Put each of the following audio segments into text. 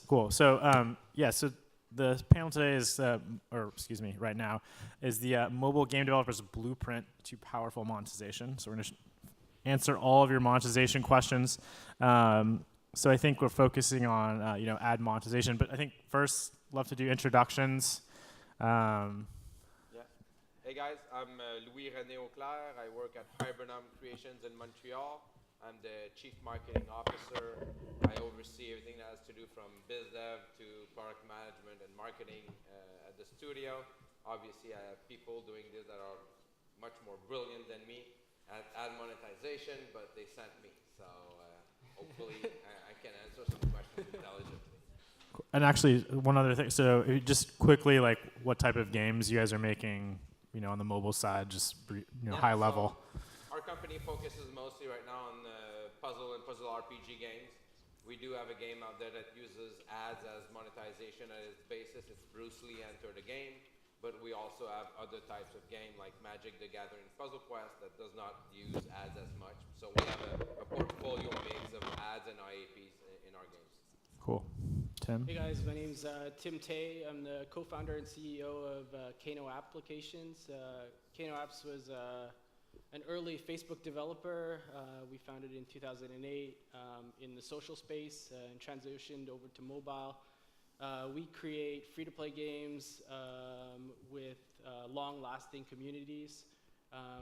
Cool. So yeah, so the panel today is, right now, is the mobile game developers blueprint to powerful monetization. So we're going to answer all of your monetization questions. So I think we're focusing on ad monetization, but I think first love to do introductions. Yeah. Hey guys, I'm Louis René Auclair. I work at Hibernum Creations in Montreal. I'm the Chief Marketing Officer. I oversee everything that has to do from biz dev to product management and marketing at the studio. Obviously, I have people doing this that are much more brilliant than me at ad monetization, but they sent me. So hopefully I can answer some questions intelligently. And actually, one other thing. So just quickly, like what type of games you guys are making, on the mobile side, just high level. Our company focuses mostly right now on puzzle and puzzle RPG games. We do have a game out there that uses ads as monetization at its basis. It's Bruce Lee Enter the Game. But we also have other types of game like Magic the Gathering Puzzle Quest that does not use ads as much. So we have a portfolio mix of ads and IAPs in our games. Cool. Tim? Hey guys, my name's Tim Tay. I'm the co-founder and CEO of Kano Applications. Kano Apps was an early Facebook developer. We founded in 2008 in the social space and transitioned over to mobile. We create free-to-play games with long-lasting communities.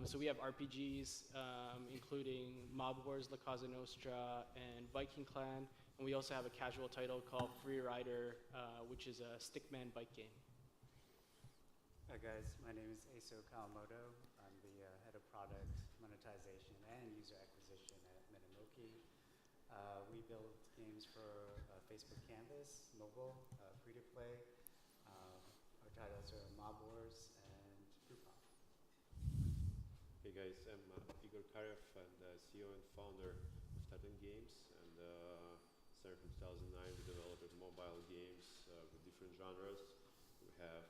So we have RPGs, including Mob Wars, La Casa Nostra, and Viking Clan. And we also have a casual title called Free Rider, which is a stickman bike game. Hi guys, my name is Aso Kawamoto. I'm the head of product monetization and user acquisition at Metanoki. We build games for Facebook Canvas, mobile, free-to-play. Our titles are Mob Wars and Groupon. Hey guys, I'm Igor Karyev, and CEO and founder of Titan Games. And starting from 2009, we developed mobile games with different genres. We have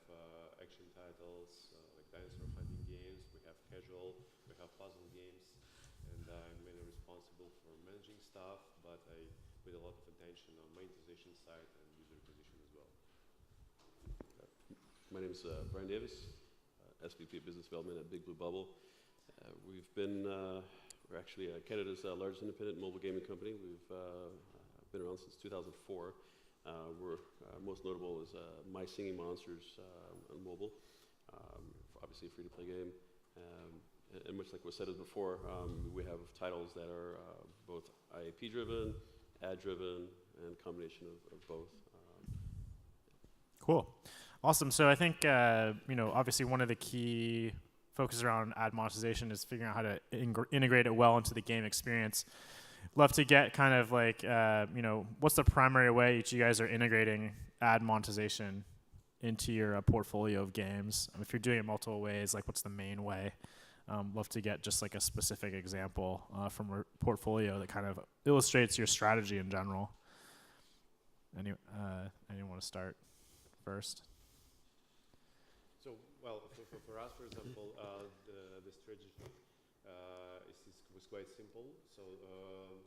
action titles like dinosaur hunting games. We have casual. We have puzzle games. And I'm mainly responsible for managing stuff, but I put a lot of attention on monetization side and user acquisition as well. My name is Brian Davis, SVP of Business Development at Big Blue Bubble. We're actually Canada's largest independent mobile gaming company. We've been around since 2004. We're most notable is My Singing Monsters on mobile, obviously a free-to-play game. And much like was said before, we have titles that are both IAP-driven, ad-driven, and a combination of both. Cool. Awesome. So I think, obviously one of the key focuses around ad monetization is figuring out how to integrate it well into the game experience. Love to get kind of like, what's the primary way each of you guys are integrating ad monetization into your portfolio of games? If you're doing it multiple ways, like what's the main way? Love to get just like a specific example from your portfolio that kind of illustrates your strategy in general. Anyone want to start first? So, well, for us, for example, the strategy was quite simple. So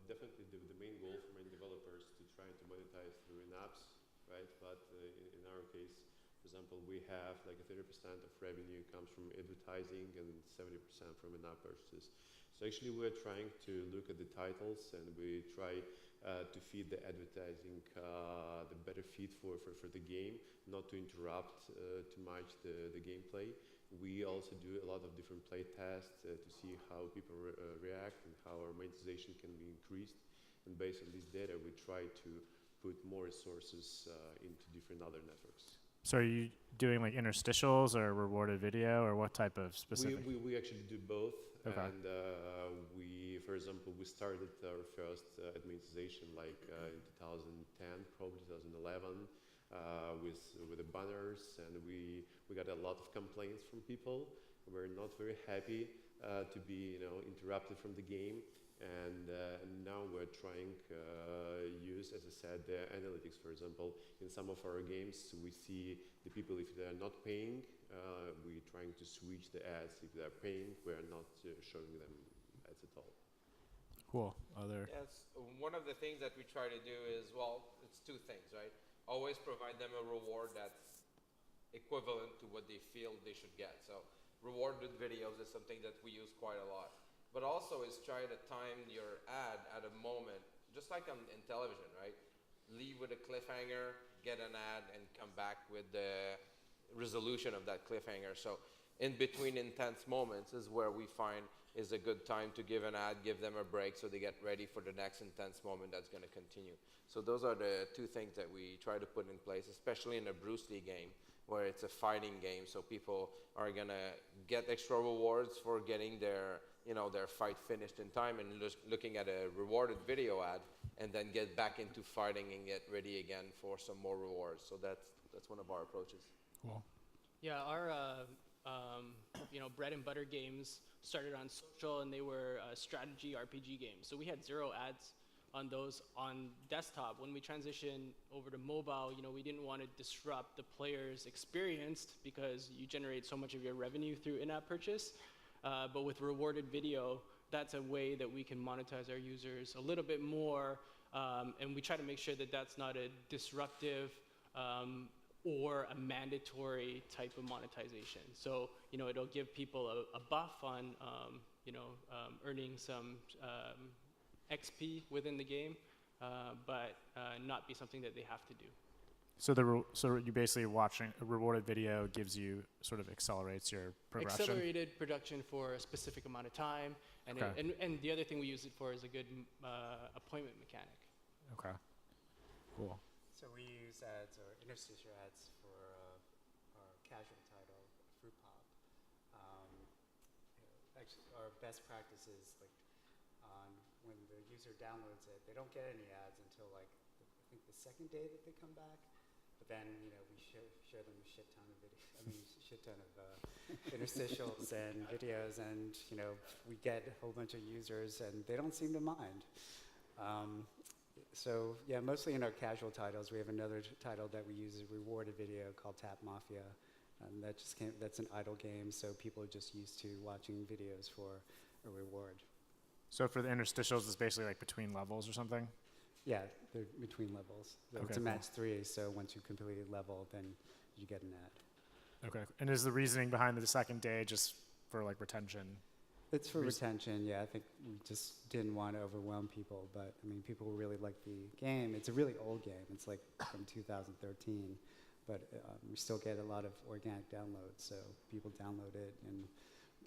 definitely the main goal for many developers to try to monetize through in-apps, right? But in our case, for example, we have like 30% of revenue comes from advertising and 70% from in-app purchases. So actually we're trying to look at the titles and we try to feed the advertising the better feed for the game, not to interrupt too much the gameplay. We also do a lot of different play tests to see how people react and how our monetization can be increased. And based on this data, we try to put more resources into different other networks. So are you doing like interstitials or rewarded video or what type of specific? We actually do both. Okay. And for example, we started our first monetization like in 2010, probably 2011, with the banners, and we got a lot of complaints from people. We're not very happy to be interrupted from the game. And now we're trying use, as I said, the analytics. For example, in some of our games, we see the people, if they're not paying, we're trying to switch the ads. If they're paying, we're not showing them ads at all. Cool. Other? Yes, one of the things that we try to do is, well, it's two things, right? Always provide them a reward that's equivalent to what they feel they should get. So reward with videos is something that we use quite a lot. But also is try to time your ad at a moment, just like in television, right? Leave with a cliffhanger, get an ad, and come back with the resolution of that cliffhanger. So in between intense moments is where we find is a good time to give an ad, give them a break so they get ready for the next intense moment that's going to continue. So those are the two things that we try to put in place, especially in a Bruce Lee game where it's a fighting game. So people are going to get extra rewards for getting their, their fight finished in time, and looking at a rewarded video ad, and then get back into fighting and get ready again for some more rewards. So that's one of our approaches. Cool. Yeah, our bread and butter games started on social, and they were strategy RPG games. So we had 0 ads on those on desktop. When we transitioned over to mobile, we didn't want to disrupt the player's experience because you generate so much of your revenue through in-app purchase. But with rewarded video, that's a way that we can monetize our users a little bit more, and we try to make sure that that's not a disruptive or a mandatory type of monetization. So, it'll give people a buff on, earning some XP within the game, but not be something that they have to do. So you basically watching a rewarded video gives you sort of accelerates your progression. Accelerated production for a specific amount of time, and Okay. and the other thing we use it for is a good appointment mechanic. Okay. Cool. So we use ads or interstitial ads for our casual title, Fruit Pop. Actually, our best practice is when the user downloads it, they don't get any ads until I think the second day that they come back. But then we share them a shit ton of interstitials and videos, and we get a whole bunch of users, and they don't seem to mind. So yeah, mostly in our casual titles, we have another title that we use as a rewarded video called Tap Mafia, and that's an idle game, so people are just used to watching videos for a reward. So for the interstitials, it's basically like between levels or something? Yeah, they're between levels. So Okay, it's a cool. match 3, so once you complete a level, then you get an ad. Okay. And is the reasoning behind the second day just for like retention? It's for retention, yeah. I think we just didn't want to overwhelm people, but people really like the game. It's a really old game. It's like from 2013, but we still get a lot of organic downloads. So people download it and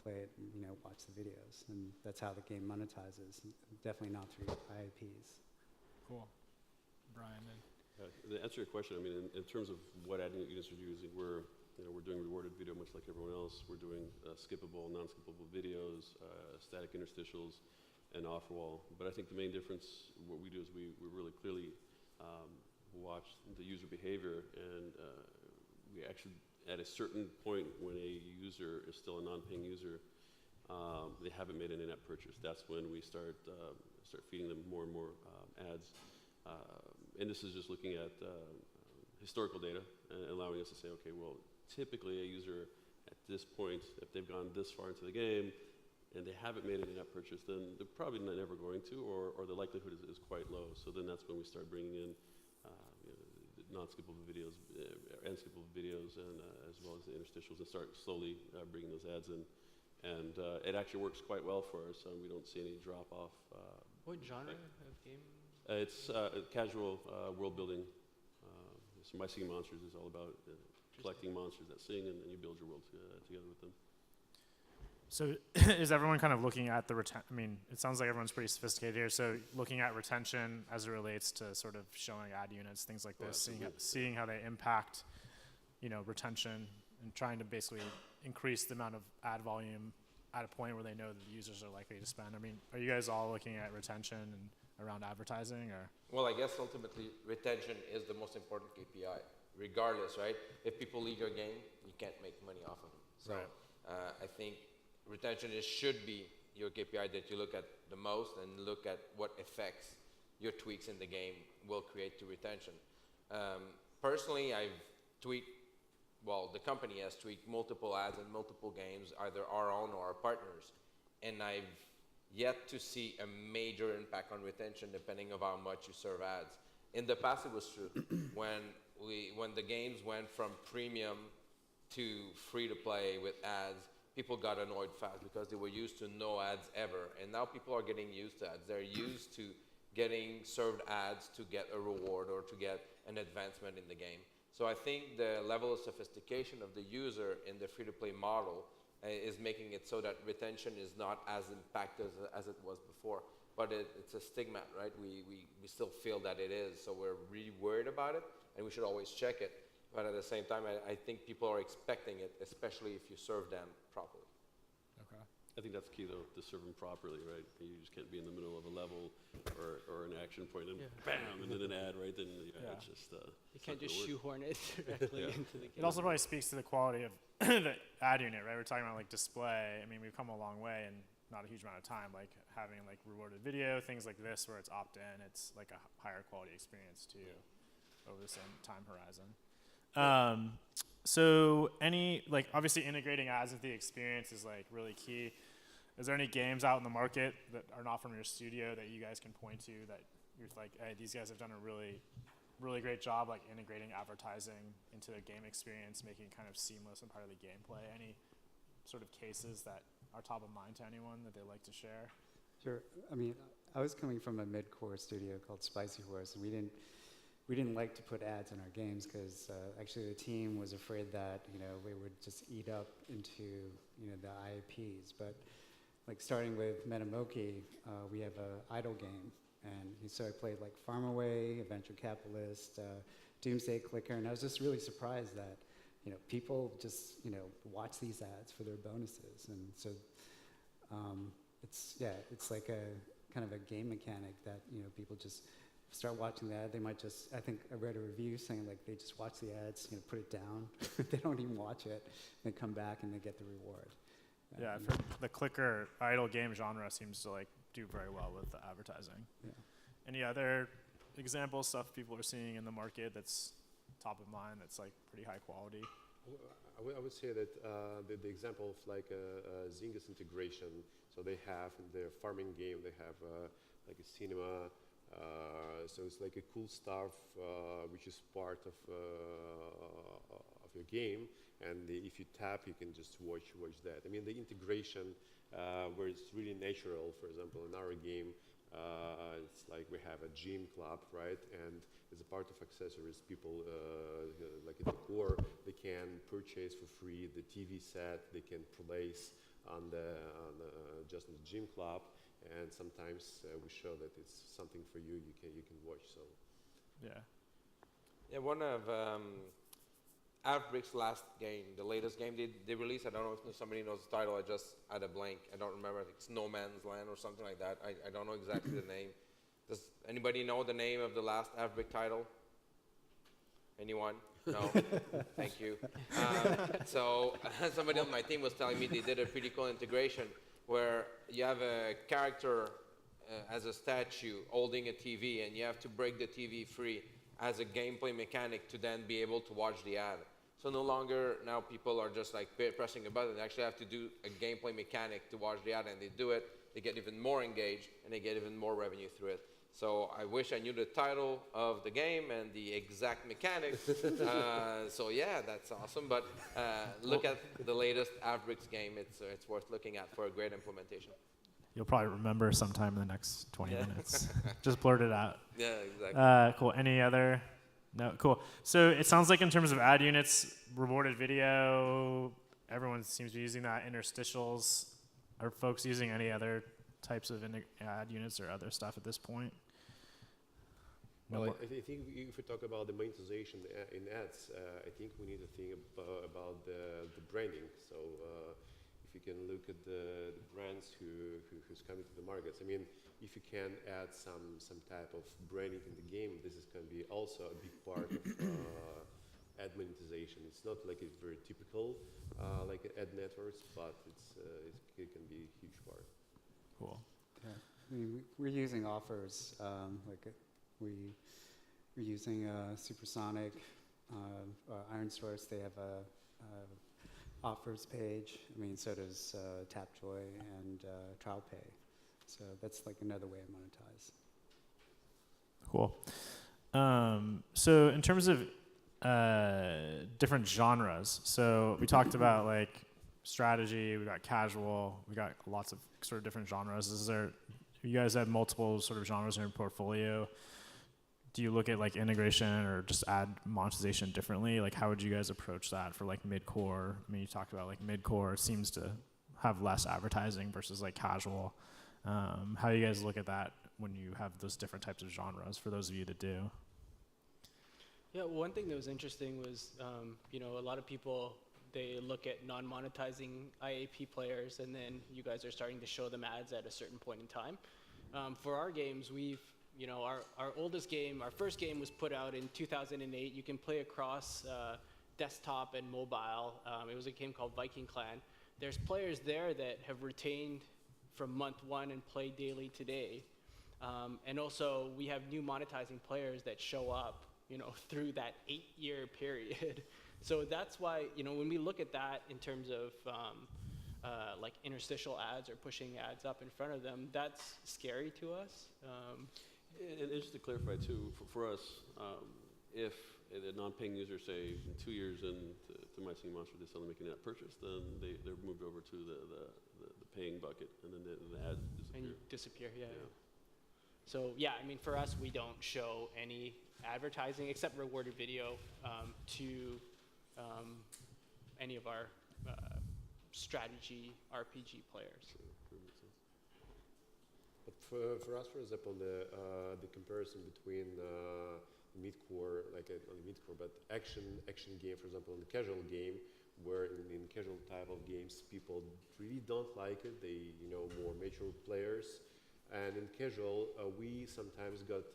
play it, and watch the videos, and that's how the game monetizes. Definitely not through IAPs. Cool. Brian, then. To answer your question, in terms of what ad units are using, we're doing rewarded video much like everyone else. We're doing skippable, non-skippable videos, static interstitials, and offer wall. But I think the main difference, what we do is we really clearly watch the user behavior, and we actually, at a certain point when a user is still a non-paying user, they haven't made an in-app purchase. That's when we start feeding them more and more ads. And this is just looking at historical data and allowing us to say, okay, well, typically a user at this point, if they've gone this far into the game and they haven't made an in-app purchase, then they're probably never going to, or the likelihood is quite low. So then that's when we start bringing in non-skippable videos and skippable videos, and as well as the interstitials, and start slowly bringing those ads in. And it actually works quite well for us. We don't see any drop-off. What genre of game? It's casual world building. So My Singing Monsters is all about collecting monsters that sing, and then you build your world together with them. So is everyone kind of looking at the it sounds like everyone's pretty sophisticated here. So looking at retention as it relates to sort of showing ad units, things like this, seeing how they impact, retention, and trying to basically increase the amount of ad volume at a point where they know that the users are likely to spend. Are you guys all looking at retention and around advertising, or? Well, I guess ultimately retention is the most important KPI, regardless, right? If people leave your game, you can't make money off of them. So Right. I think retention should be your KPI that you look at the most, and look at what effects your tweaks in the game will create to retention. Personally, the company has tweaked multiple ads in multiple games, either our own or our partners, and I've yet to see a major impact on retention depending on how much you serve ads. In the past, it was true. when the games went from premium to free to play with ads, people got annoyed fast because they were used to no ads ever. And now people are getting used to ads. They're used to getting served ads to get a reward or to get an advancement in the game. So I think the level of sophistication of the user in the free-to-play model is making it so that retention is not as impacted as it was before. But it's a stigma, right? We still feel that it is, so we're really worried about it, and we should always check it. But at the same time, I think people are expecting it, especially if you serve them properly. Okay. I think that's key, though, to serve them properly, right? You just can't be in the middle of a level or an action point and bam, and then an ad, right? Then it's just you can't just shoehorn it directly into the game. It also probably speaks to the quality of the ad unit, right? We're talking about like display. I mean, we've come a long way in not a huge amount of time. Like having like rewarded video, things like this, where it's opt-in, it's like a higher quality experience too, over the same time horizon. So obviously integrating ads into the experience is like really key. Is there any games out in the market that are not from your studio that you guys can point to that you're like, hey, these guys have done a really, really great job like integrating advertising into the game experience, making it kind of seamless and part of the gameplay? Any sort of cases that are top of mind to anyone that they'd like to share? Sure. I mean, I was coming from a mid-core studio called Spicy Horse, and we didn't like to put ads in our games because actually the team was afraid that we would just eat up into the IAPs. But like starting with Metamoki, we have an idle game, and so I played like Farm Away, Adventure Capitalist, Doomsday Clicker, and I was just really surprised that people just watch these ads for their bonuses, and so it's like a kind of a game mechanic that people just start watching the ad. They might just, I think I read a review saying like they just watch the ads, put it down. They don't even watch it. They come back and they get the reward. Yeah, I've heard the clicker idle game genre seems to like do very well with the advertising. Yeah. Any other examples, stuff people are seeing in the market that's top of mind, that's like pretty high quality? I would say that the example of like a Zynga's integration, so they have in their farming game, they have like a cinema, so it's like a cool stuff which is part of your game, and if you tap, you can just watch that. I mean, the integration where it's really natural. For example, in our game, it's like we have a gym club, right? And as a part of accessories, people like at the core, they can purchase for free the TV set. They can place just in the gym club. And sometimes we show that it's something for you. You can watch. So, yeah. One of Avbrick's last game, the latest game they released. I don't know if somebody knows the title. I just had a blank. I don't remember. I think it's No Man's Land or something like that. I don't know exactly the name. Does anybody know the name of the last Avbrick title? Anyone? No? Thank you. So somebody on my team was telling me they did a pretty cool integration where you have a character as a statue holding a TV, and you have to break the TV free as a gameplay mechanic to then be able to watch the ad. So no longer now people are just like pressing a button. They actually have to do a gameplay mechanic to watch the ad, and they do it. They get even more engaged, and they get even more revenue through it. So I wish I knew the title of the game and the exact mechanics. So yeah, that's awesome. But look at the latest Avbricks game. It's worth looking at for a great implementation. You'll probably remember sometime in the next 20 minutes. Just blurt it out. Yeah, exactly. Cool. Any other? No, cool. So it sounds like in terms of ad units, rewarded video, everyone seems to be using that. Interstitials, are folks using any other types of ad units or other stuff at this point? Well, I think if we talk about the monetization in ads, I think we need to think about the branding. So if you can look at the brands who's coming to the markets, I mean, if you can add some type of branding in the game, this is going to be also a big part of ad monetization. It's not like it's very typical like ad networks, but it can be a huge part. Cool. Yeah. I mean, we're using offers we're using Supersonic, Iron Source. They have a offers page. I mean, so does Tapjoy and TrialPay. So that's like another way to monetize. Cool. So in terms of different genres, so we talked about like strategy, we got casual, we got lots of sort of different genres. You guys have multiple sort of genres in your portfolio. Do you look at like integration or just ad monetization differently? Like how would you guys approach that for like mid-core? I mean, you talked about like mid-core seems to have less advertising versus like casual. How do you guys look at that when you have those different types of genres for those of you that do? Yeah, one thing that was interesting was, a lot of people, they look at non-monetizing IAP players, and then you guys are starting to show them ads at a certain point in time. For our games, our oldest game, our first game was put out in 2008. You can play across desktop and mobile. It was a game called Viking Clan. There's players there that have retained from month one and play daily today. And also, we have new monetizing players that show up through that 8-year period. So that's why, when we look at that in terms of like interstitial ads or pushing ads up in front of them, that's scary to us. And just to clarify too, for us, if a non-paying user, say, in 2 years to My Singing Monster, they suddenly make an ad purchase, then they're moved over to the paying bucket, and then the ads disappear. And disappear, yeah. So yeah, I mean, for us, we don't show any advertising except rewarded video to any of our strategy RPG players. But for us, for example, the comparison between mid-core, like not mid-core, but action game, for example, in the casual game, where in casual type of games, people really don't like it. They, more mature players. And in casual, we sometimes got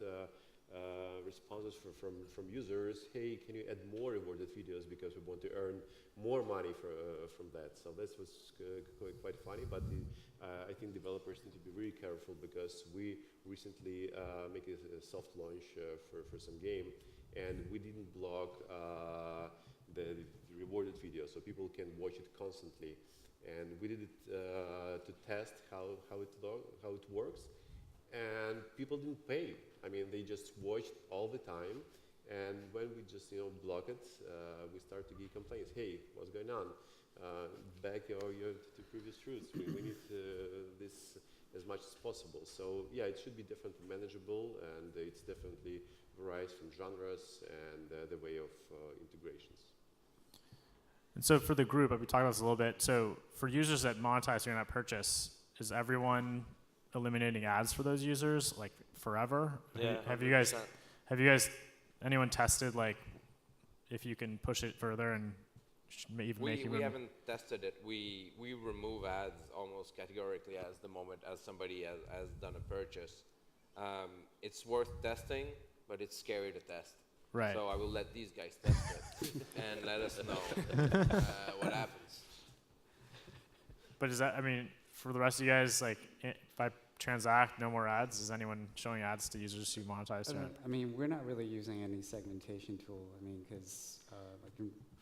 responses from users, hey, can you add more rewarded videos because we want to earn more money from that. So this was quite funny, but I think developers need to be really careful because we recently make a soft launch for some game, and we didn't block the rewarded video, so people can watch it constantly. And we did it to test how it works, and people didn't pay. I mean, they just watched all the time, and when we just block it, we start to get complaints. Hey, what's going on? Back to previous truths. We need this as much as possible. So yeah, it should be definitely manageable, and it's definitely varies from genres and the way of integrations. And so for the group, we talked about this a little bit. So for users that monetize during that purchase, is everyone eliminating ads for those users like forever? Yeah. Have you guys anyone tested like if you can push it further and even make we haven't tested it. We remove ads almost categorically as the moment as somebody has done a purchase. It's worth testing, but it's scary to test. Right. So I will let these guys test it and let us know what happens. But is that, I mean, for the rest of you guys, like if I transact, no more ads, is anyone showing ads to users who monetize? I mean, we're not really using any segmentation tool. I mean, because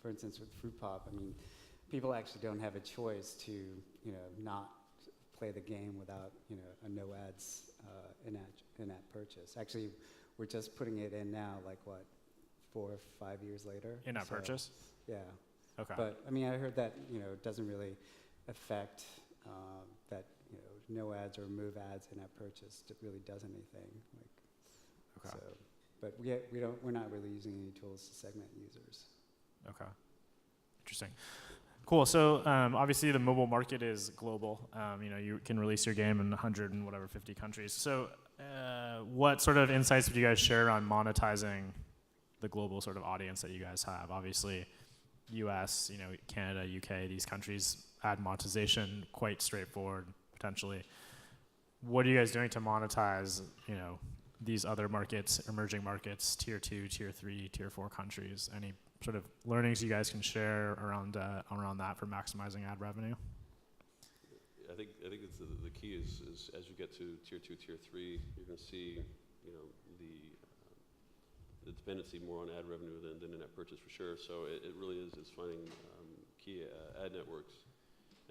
for instance, with Fruit Pop, I mean, people actually don't have a choice to, not play the game without, a no ads in-app purchase. Actually, we're just putting it in now, like what, 4 or 5 years later? In-app purchase? Yeah. Okay. But I mean, I heard that, it doesn't really affect that, no ads or remove ads in-app purchase. It really does anything. Like, okay. So, but we're not really using any tools to segment users. Okay. Interesting. Cool. So obviously the mobile market is global. You can release your game in 50 countries. So what sort of insights would you guys share on monetizing the global sort of audience that you guys have? Obviously, US, Canada, UK, these countries, ad monetization, quite straightforward, potentially. What are you guys doing to monetize, these other markets, emerging markets, tier 2, tier 3, tier 4 countries? Any sort of learnings you guys can share around that for maximizing ad revenue? I think it's the key is as you get to tier 2, tier 3, you're going to see the dependency more on ad revenue than in-app purchase for sure. So it really is finding key ad networks,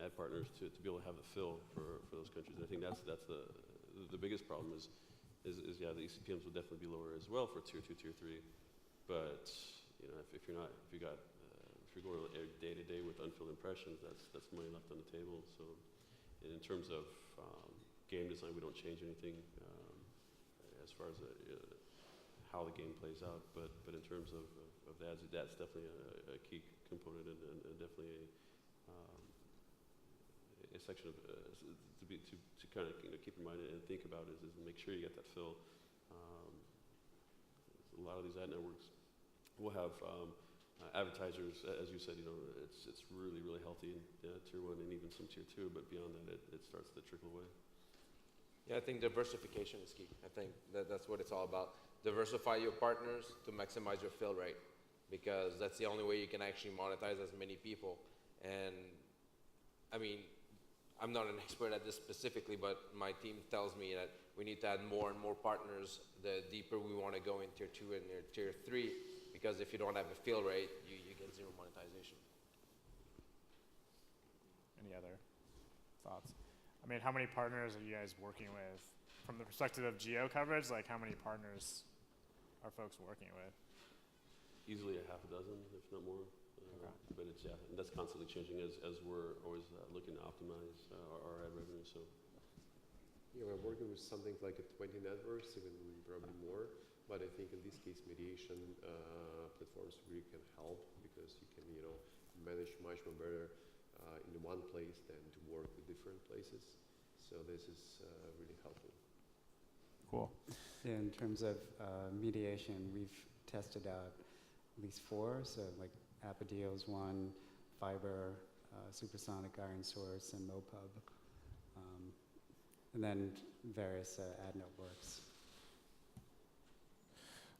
ad partners to be able to have the fill for those countries. And I think that's the biggest problem is is yeah, the ECPMs will definitely be lower as well for tier 2, tier 3. But you know, if you're going day to day with unfilled impressions, that's money left on the table. So, in terms of game design, we don't change anything as far as how the game plays out. But in terms of the ads, that's definitely a key component and definitely a section of to kind of keep in mind and think about is make sure you get that fill. A lot of these ad networks will have advertisers, as you said, you know, it's really healthy in tier 1 and even some tier 2, but beyond that it starts to trickle away. Yeah, I think diversification is key. I think that's what it's all about. Diversify your partners to maximize your fill rate, because that's the only way you can actually monetize as many people. And I mean, I'm not an expert at this specifically, but my team tells me that we need to add more and more partners the deeper we want to go in tier 2 and tier 3, because if you don't have a fill rate, you get zero monetization. Any other thoughts? I mean, how many partners are you guys working with from the perspective of geo coverage? Like, how many partners are folks working with? Easily a half a dozen, if not more. But it's, yeah, and that's constantly changing as we're always looking to optimize our ad revenue. So, yeah, we're working with something like 20 networks, even probably more. But I think in this case, mediation platforms really can help, because you can, you know, manage much more better in one place than to work with different places. So this is really helpful. Cool. Yeah, in terms of mediation, we've tested out at least 4, so like Appadeal's one, Fiber, Supersonic, Iron Source, and MoPub, and then various ad networks.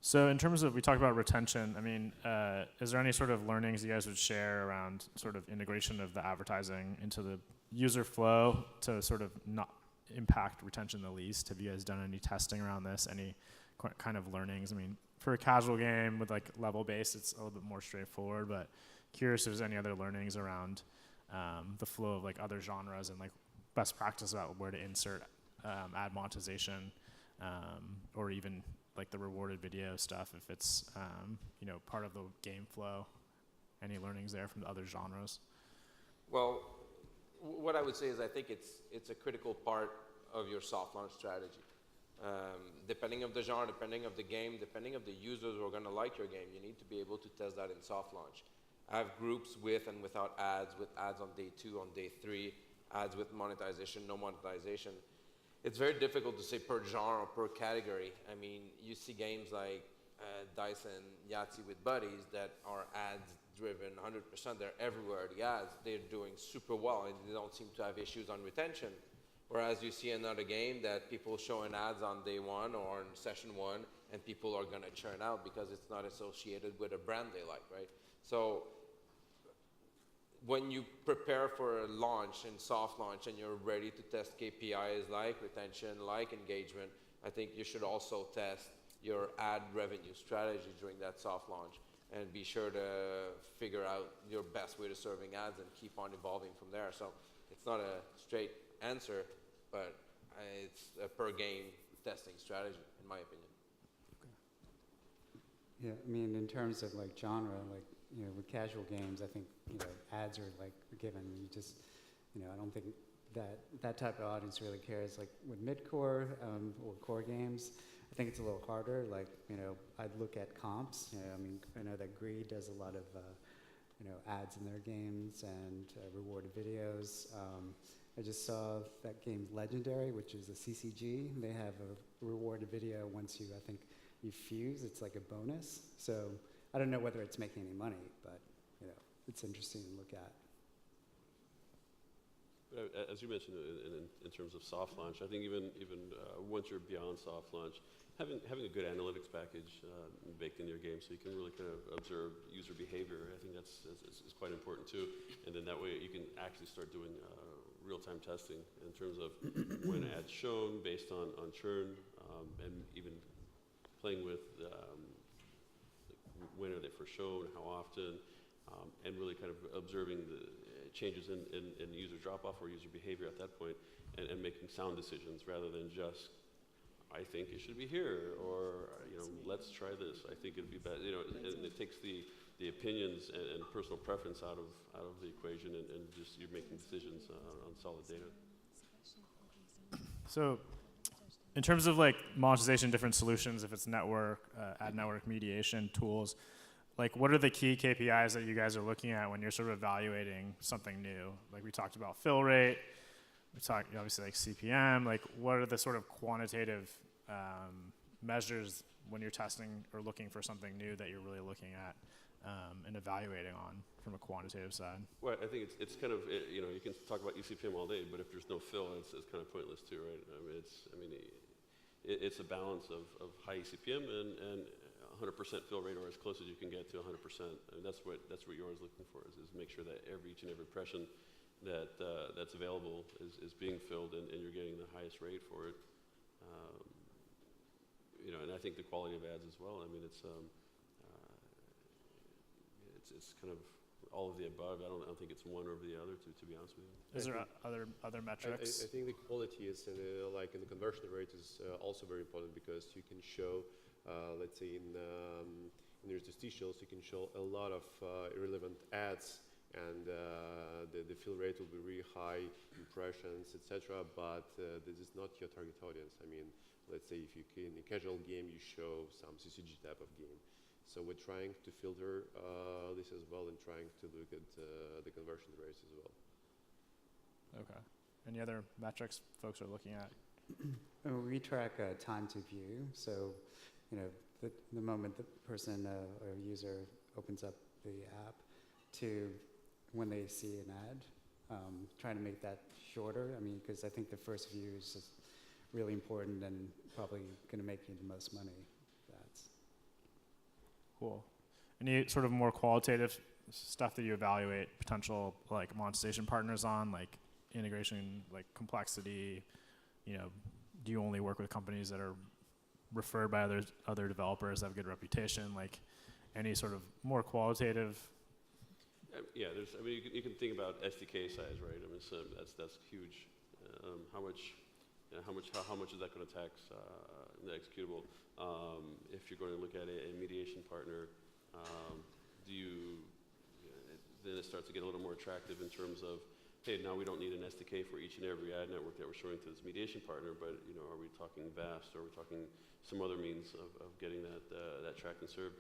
So in terms of, we talked about retention, I mean, is there any sort of learnings you guys would share around sort of integration of the advertising into the user flow to sort of not impact retention the least? Have you guys done any testing around this? Any kind of learnings? I mean, for a casual game with like level base, it's a little bit more straightforward, but curious if there's any other learnings around the flow of like other genres and like best practice about where to insert ad monetization, or even like the rewarded video stuff, if it's you know, part of the game flow. Any learnings there from the other genres? Well, what I would say is I think it's a critical part of your soft launch strategy. Depending of the genre, depending of the game, depending of the users who are going to like your game, you need to be able to test that in soft launch. I have groups with and without ads, with ads on day 2, on day 3, ads with monetization, no monetization. It's very difficult to say per genre or per category. I mean, you see games like Dice and Yahtzee with Buddies that are ads driven 100%. They're everywhere, the ads. They're doing super well, and they don't seem to have issues on retention. Whereas you see another game that people showing ads on day 1 or in session 1, and people are going to churn out because it's not associated with a brand they like, right? So when you prepare for a launch and soft launch and you're ready to test KPIs like retention, like engagement, I think you should also test your ad revenue strategy during that soft launch, and be sure to figure out your best way to serving ads and keep on evolving from there. So it's not a straight answer, but it's a per game testing strategy, in my opinion. Yeah, I mean, in terms of like genre, like, you know, with casual games, I think, you know, ads are like a given. You just, you know, I don't think that type of audience really cares. Like with mid-core or core games, I think it's a little harder. Like, you know, I'd look at comps. You know, I mean, I know that Greed does a lot of, you know, ads in their games and rewarded videos. I just saw that game Legendary, which is a CCG. They have a rewarded video once you, I think, you fuse. It's like a bonus. So I don't know whether it's making any money, but, you know, it's interesting to look at. As you mentioned, in terms of soft launch, I think even once you're beyond soft launch, having a good analytics package baked in your game, so you can really kind of observe user behavior, I think that's is quite important too. And then that way you can actually start doing real-time testing in terms of when ads shown based on churn, and even playing with when are they first shown, how often, and really kind of observing the changes in user drop-off or user behavior at that point, and making sound decisions rather than just I think it should be here, or let's try this. I think it'd be better. And it takes the opinions and personal preference out of the equation, and just you're making decisions on solid data. So, in terms of like monetization, different solutions, if it's network, ad network mediation tools, like what are the key KPIs that you guys are looking at when you're sort of evaluating something new? Like we talked about fill rate, we talked obviously like CPM, like what are the sort of quantitative measures when you're testing or looking for something new that you're really looking at and evaluating on from a quantitative side? Well, I think it's kind of, you can talk about eCPM all day, but if there's no fill, it's kind of pointless too, right? It's a balance of high eCPM and 100% fill rate, or as close as you can get to 100%. And that's what you're always looking for, is make sure that each and every impression that's available is being filled, and you're getting the highest rate for it. And I think the quality of ads as well. It's kind of all of the above. I don't think it's one over the other, to be honest with you. Is there other metrics? I think the quality is, like in the conversion rate, is also very important, because you can show, let's say in interstitials, you can show a lot of irrelevant ads, and the fill rate will be really high, impressions, etc. But this is not your target audience. Let's say if you in a casual game, you show some CCG type of game. So we're trying to filter this as well, and trying to look at the conversion rates as well. Okay. Any other metrics folks are looking at? We track time to view. So, the moment the person or user opens up the app to when they see an ad, trying to make that shorter. Because I think the first view is just really important and probably going to make you the most money. Cool. Any sort of more qualitative stuff that you evaluate potential like monetization partners on, like integration, like complexity? Do you only work with companies that are referred by other developers that have a good reputation? Like any sort of more qualitative? Yeah, you can think about SDK size, right? That's huge. How much is that going to tax the executable? If you're going to look at a mediation partner, then it starts to get a little more attractive in terms of, hey, now we don't need an SDK for each and every ad network that we're showing to this mediation partner, but are we talking VAST, or are we talking some other means of getting that tracked and served?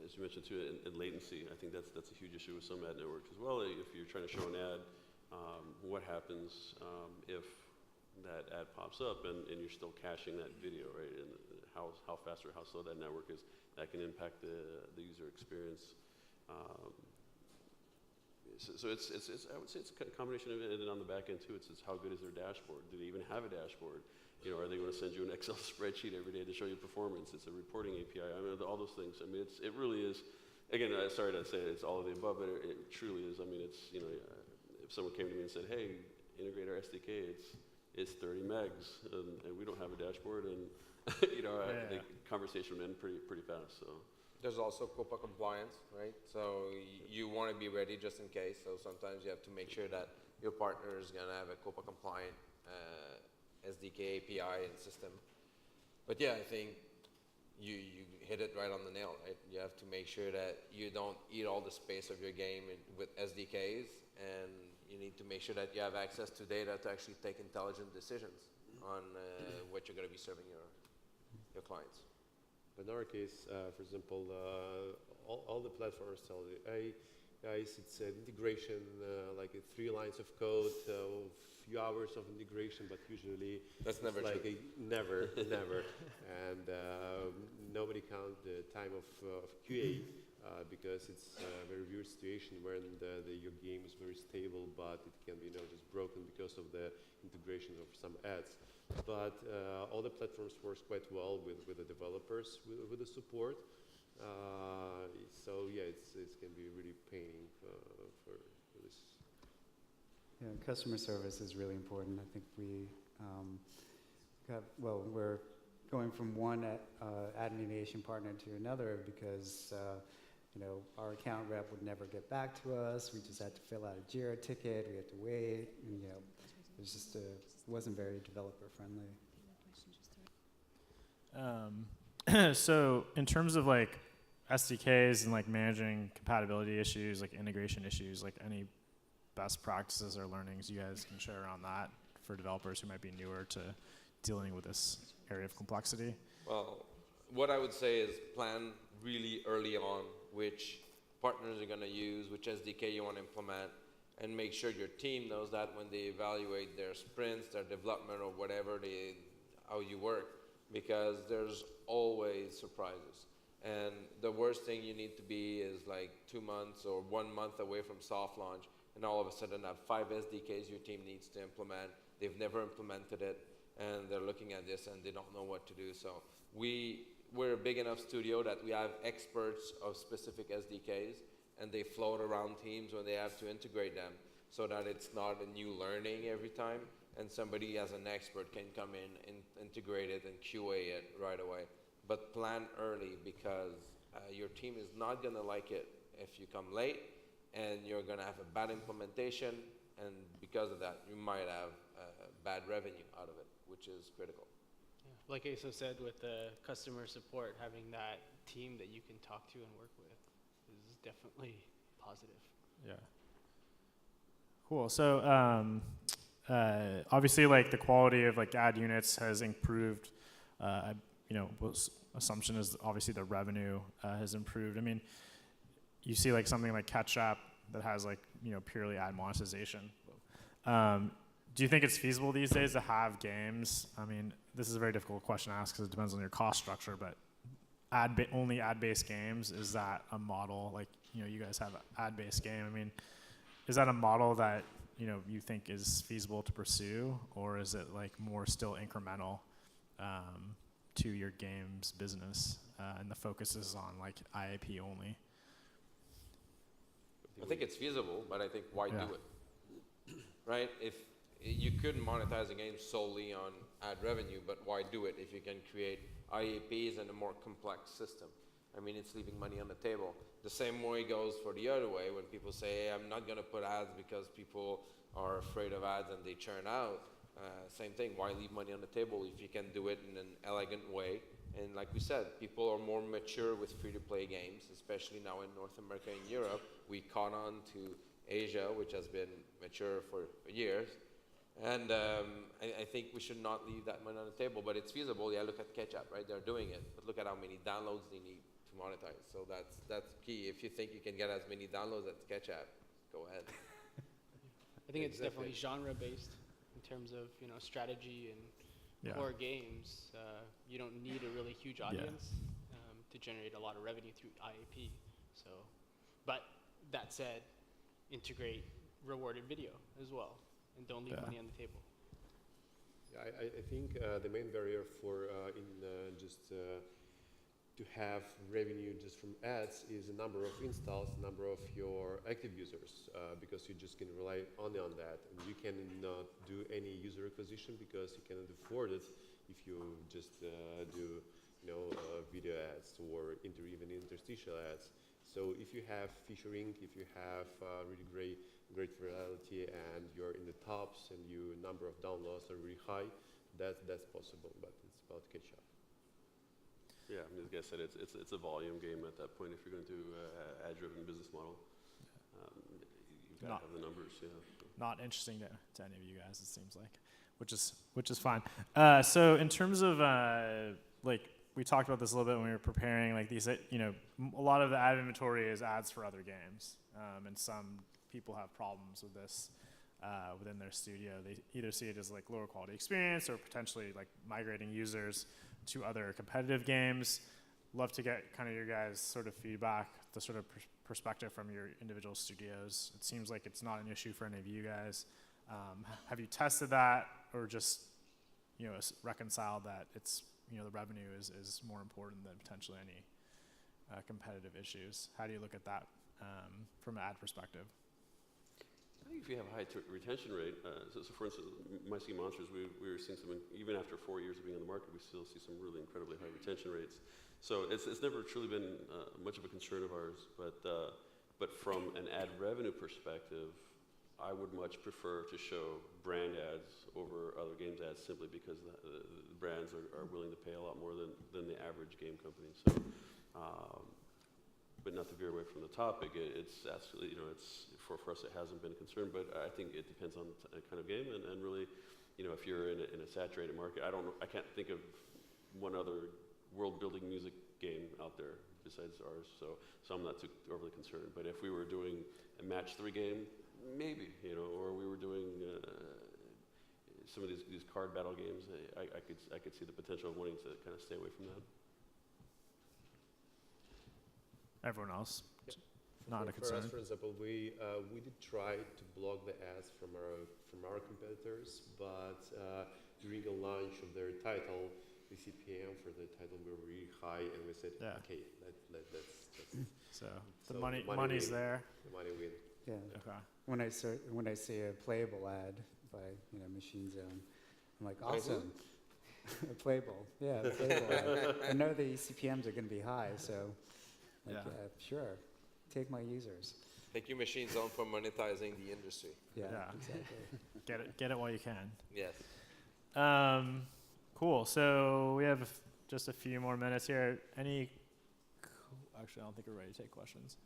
As you mentioned too, in latency, I think that's a huge issue with some ad networks as well. If you're trying to show an ad, what happens if that ad pops up and you're still caching that video, right? And how fast or how slow that network is, that can impact the user experience. So it's I would say it's a combination of it, and then on the back end too, it's how good is their dashboard? Do they even have a dashboard? Are they going to send you an Excel spreadsheet every day to show you performance? It's a reporting API. All those things. It really is. Again, sorry to say it's all of the above, but it truly is. It's if someone came to me and said, "Hey, integrate our SDK," it's 30 megs, and we don't have a dashboard, and the conversation would end pretty fast. So there's also COPA compliance, right? So you want to be ready just in case. So sometimes you have to make sure that your partner is going to have a COPA compliant SDK API and system. But yeah, I think you hit it right on the nail, right? You have to make sure that you don't eat all the space of your game with SDKs, and you need to make sure that you have access to data to actually take intelligent decisions on what you're going to be serving your clients. In our case, for example, all the platforms tell you, hey, guys, it's an integration, like 3 lines of code, a few hours of integration, but usually that's never like true. Never. And nobody counts the time of QA. Because it's a very weird situation when your game is very stable, but it can be just broken because of the integration of some ads. But all the platforms work quite well with the developers, with the support. So yeah, it can be really paining for this. Yeah, customer service is really important. I think we're going from one ad mediation partner to another because our account rep would never get back to us. We just had to fill out a JIRA ticket. We had to wait. And, wasn't very developer friendly. So in terms of like SDKs and like managing compatibility issues, like integration issues, like any best practices or learnings you guys can share around that for developers who might be newer to dealing with this area of complexity? Well, what I would say is plan really early on which partners you're going to use, which SDK you want to implement, and make sure your team knows that when they evaluate their sprints, their development, or whatever how you work, because there's always surprises. And the worst thing you need to be is like 2 months or 1 month away from soft launch, and all of a sudden have 5 SDKs your team needs to implement. They've never implemented it, and they're looking at this and they don't know what to do. So we're a big enough studio that we have experts of specific SDKs, and they float around teams when they have to integrate them, so that it's not a new learning every time, and somebody as an expert can come in and integrate it and QA it right away. But plan early, because your team is not going to like it if you come late, and you're going to have a bad implementation, and because of that, you might have bad revenue out of it, which is critical. Yeah. Like Asa said, with the customer support, having that team that you can talk to and work with is definitely positive. Yeah. Cool. So obviously, like the quality of like ad units has improved. Assumption is obviously the revenue has improved. I mean, you see like something like Catch App that has like purely ad monetization. Do you think it's feasible these days to have games? I mean, this is a very difficult question to ask because it depends on your cost structure. But only ad-based games, is that a model? Like you guys have an ad-based game. I mean, is that a model that you think is feasible to pursue, or is it like more still incremental to your games business, and the focus is on like IAP only? I think it's feasible, but I think why Yeah. do it? Right? If you could monetize a game solely on ad revenue, but why do it if you can create IAPs and a more complex system? I mean, it's leaving money on the table. The same way goes for the other way when people say, hey, I'm not going to put ads because people are afraid of ads and they churn out. Same thing, why leave money on the table if you can do it in an elegant way? And like we said, people are more mature with free-to-play games, especially now in North America and Europe. We caught on to Asia, which has been mature for years. And I think we should not leave that money on the table, but it's feasible. Yeah, look at Catch App, right? They're doing it, but look at how many downloads they need to monetize. So that's key. If you think you can get as many downloads as Catch App, go ahead. I think it's definitely genre-based in terms of strategy and core games. You don't need a really huge audience to generate a lot of revenue through IAP. So, but that said, integrate rewarded video as well, and don't leave money on the table. Yeah, I think the main barrier for to have revenue just from ads is the number of installs, number of your active users, because you just can rely only on that, and you cannot do any user acquisition because you cannot afford it if you just do video ads or even interstitial ads. So if you have featuring, if you have really great virality, and you're in the tops and your number of downloads are really high, that's possible, but it's about catch up. Yeah, I mean, as I said, it's a volume game at that point. If you're going to do ad-driven business model, you've got to have the numbers. Yeah. Not interesting to any of you guys, it seems like, which is fine. So in terms of like we talked about this a little bit when we were preparing, like these, a lot of the ad inventory is ads for other games, and some people have problems with this within their studio. They either see it as like lower quality experience or potentially like migrating users to other competitive games. Love to get kind of your guys' sort of feedback, the sort of perspective from your individual studios. It seems like it's not an issue for any of you guys. Have you tested that, or just reconciled that it's the revenue is more important than potentially any competitive issues? How do you look at that from an ad perspective? I think if you have a high retention rate, so for instance, My Sea Monsters, we were seeing some, even after 4 years of being on the market, we still see some really incredibly high retention rates. So it's never truly been much of a concern of ours, but from an ad revenue perspective, I would much prefer to show brand ads over other games ads simply because the brands are willing to pay a lot more than the average game company. So, but not to veer away from the topic, it's absolutely, it's for us it hasn't been a concern, but I think it depends on the kind of game and really, if you're in a saturated market, I can't think of one other world-building music game out there besides ours, so I'm not too overly concerned. But if we were doing a match 3 game, maybe, or we were doing some of these card battle games, I could see the potential of wanting to kind of stay away from that. Everyone else, not a For concern. us, for example, we did try to block the ads from our competitors, but during the launch of their title, the CPM for the title were really high, and we said, okay, let's just. So the money's there. The money win. Yeah. Okay. When I see a playable ad by Machine Zone, I'm like, awesome. Playable, yeah, playable ad. I know the CPMs are going to be high, so sure, take my users. Thank you, Machine Zone, for monetizing the industry. Yeah, Yeah. exactly. Get it while you can. Yes. Cool. So we have just a few more minutes here. Actually, I don't think we're ready to take questions.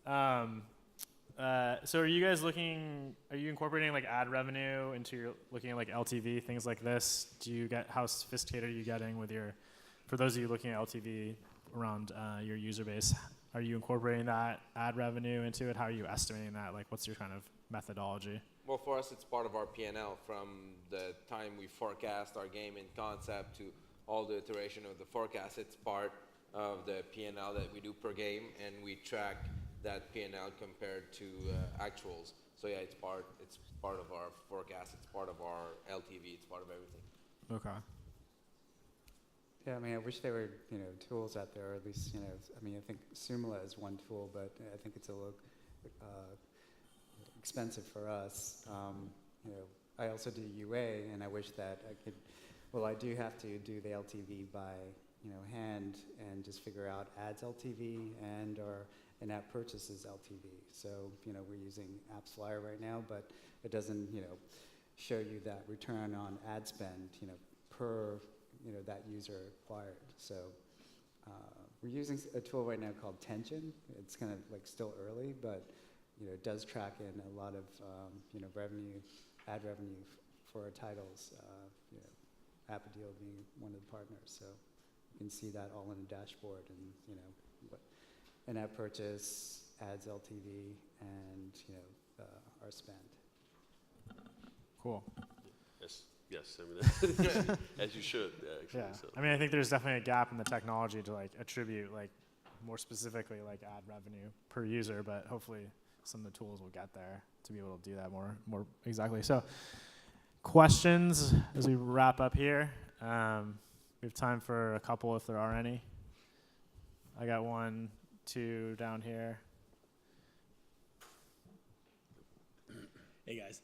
So are you incorporating like ad revenue into your looking at like LTV, things like this? How sophisticated are you getting for those of you looking at LTV around your user base, are you incorporating that ad revenue into it? How are you estimating that? Like, what's your kind of methodology? Well, for us, it's part of our P&L from the time we forecast our game in concept to all the iteration of the forecast. It's part of the P&L that we do per game, and we track that P&L compared to actuals. So yeah, it's part of our forecast. It's part of our LTV. It's part of everything. Okay. Yeah, I wish there were, tools out there, or at least, I think Sumila is one tool, but I think it's a little expensive for us. I also do UA, and I wish that I could, I do have to do the LTV by, hand and just figure out ads LTV or in-app purchases LTV. So, we're using AppsFlyer right now, but it doesn't, show you that return on ad spend, per that user acquired. So we're using a tool right now called Tension. It's kind of like still early, but it does track in a lot of ad revenue for our titles. Appadeal being one of the partners, so you can see that all in a dashboard, and what an ad purchase, ads LTV, and our spend. Cool. Yes, as you should, actually. Yeah. So. I think there's definitely a gap in the technology to like attribute like more specifically like ad revenue per user, but hopefully some of the tools will get there to be able to do that more exactly. So questions as we wrap up here. We have time for a couple if there are any. I got 1, 2 down here. Hey guys.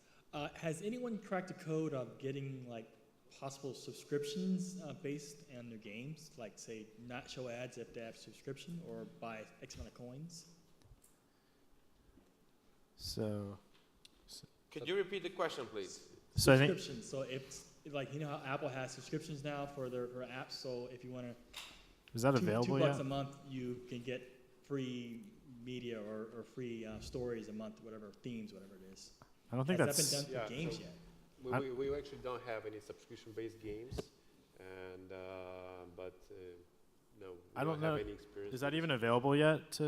Has anyone cracked the code of getting like possible subscriptions based on their games? Like say not show ads if they have subscription, or buy X amount of coins? So Could you repeat the question, please? So I think subscription. So if like how Apple has subscriptions now for their apps. So if you want to, is that available $2 yet? a month, you can get free media or free stories a month, whatever themes, whatever it is. I don't think Has that's. that been done for games yet? We actually don't have any subscription-based games, and but no, we I don't know. have any experience. Is that even available yet?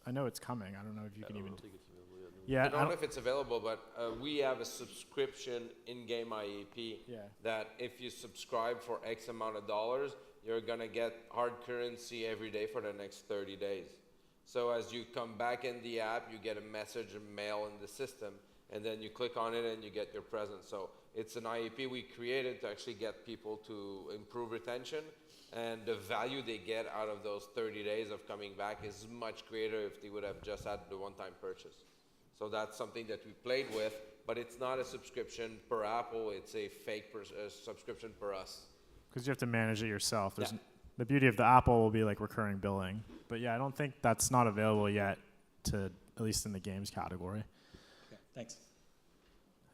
I know it's coming. I don't know if you can even. I don't think it's available yet. No. Yeah. I don't know if it's available, but we have a subscription in-game IAP that if you subscribe for X amount of dollars, you're going to get hard currency every day for the next 30 days. So as you come back in the app, you get a message, a mail in the system, and then you click on it and you get your present. So it's an IAP we created to actually get people to improve retention, and the value they get out of those 30 days of coming back is much greater if they would have just had the one-time purchase. So that's something that we played with, but it's not a subscription per Apple, it's a fake subscription per us. Because you have to manage it yourself. The beauty of the Apple will be like recurring billing. But yeah, I don't think that's not available yet, to at least in the games category. Okay, thanks.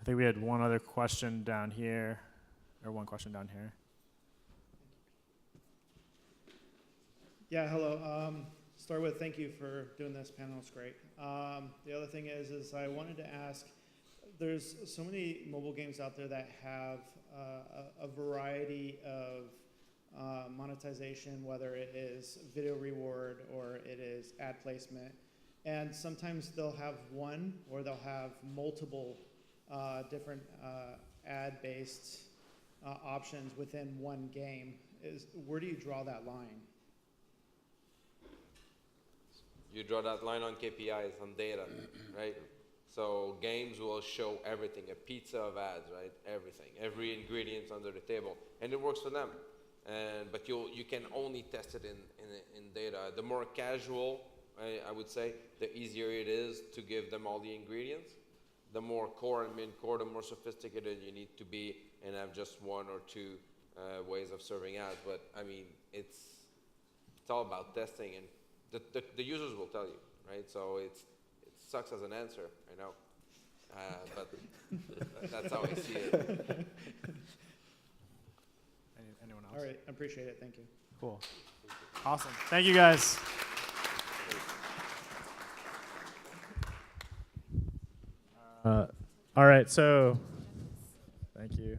I think we had one other question down here, or one question down here. Yeah, hello. Start with thank you for doing this panel. It's great. The other thing is I wanted to ask, there's so many mobile games out there that have a variety of monetization, whether it is video reward or it is ad placement. And sometimes they'll have one or they'll have multiple different ad-based options within one game. Where do you draw that line? You draw that line on KPIs, on data, right? So games will show everything, a pizza of ads, right? Everything, every ingredient under the table, and it works for them. But you can only test it in data. The more casual, I would say, the easier it is to give them all the ingredients. The more core and mid-core, the more sophisticated you need to be and have just one or two ways of serving ads. But I mean, it's all about testing, and the users will tell you, right? So it sucks as an answer, I know, but that's how I see it. Anyone else? All right, I appreciate it. Thank you. Cool. Awesome. Thank you, guys. All right, so thank you.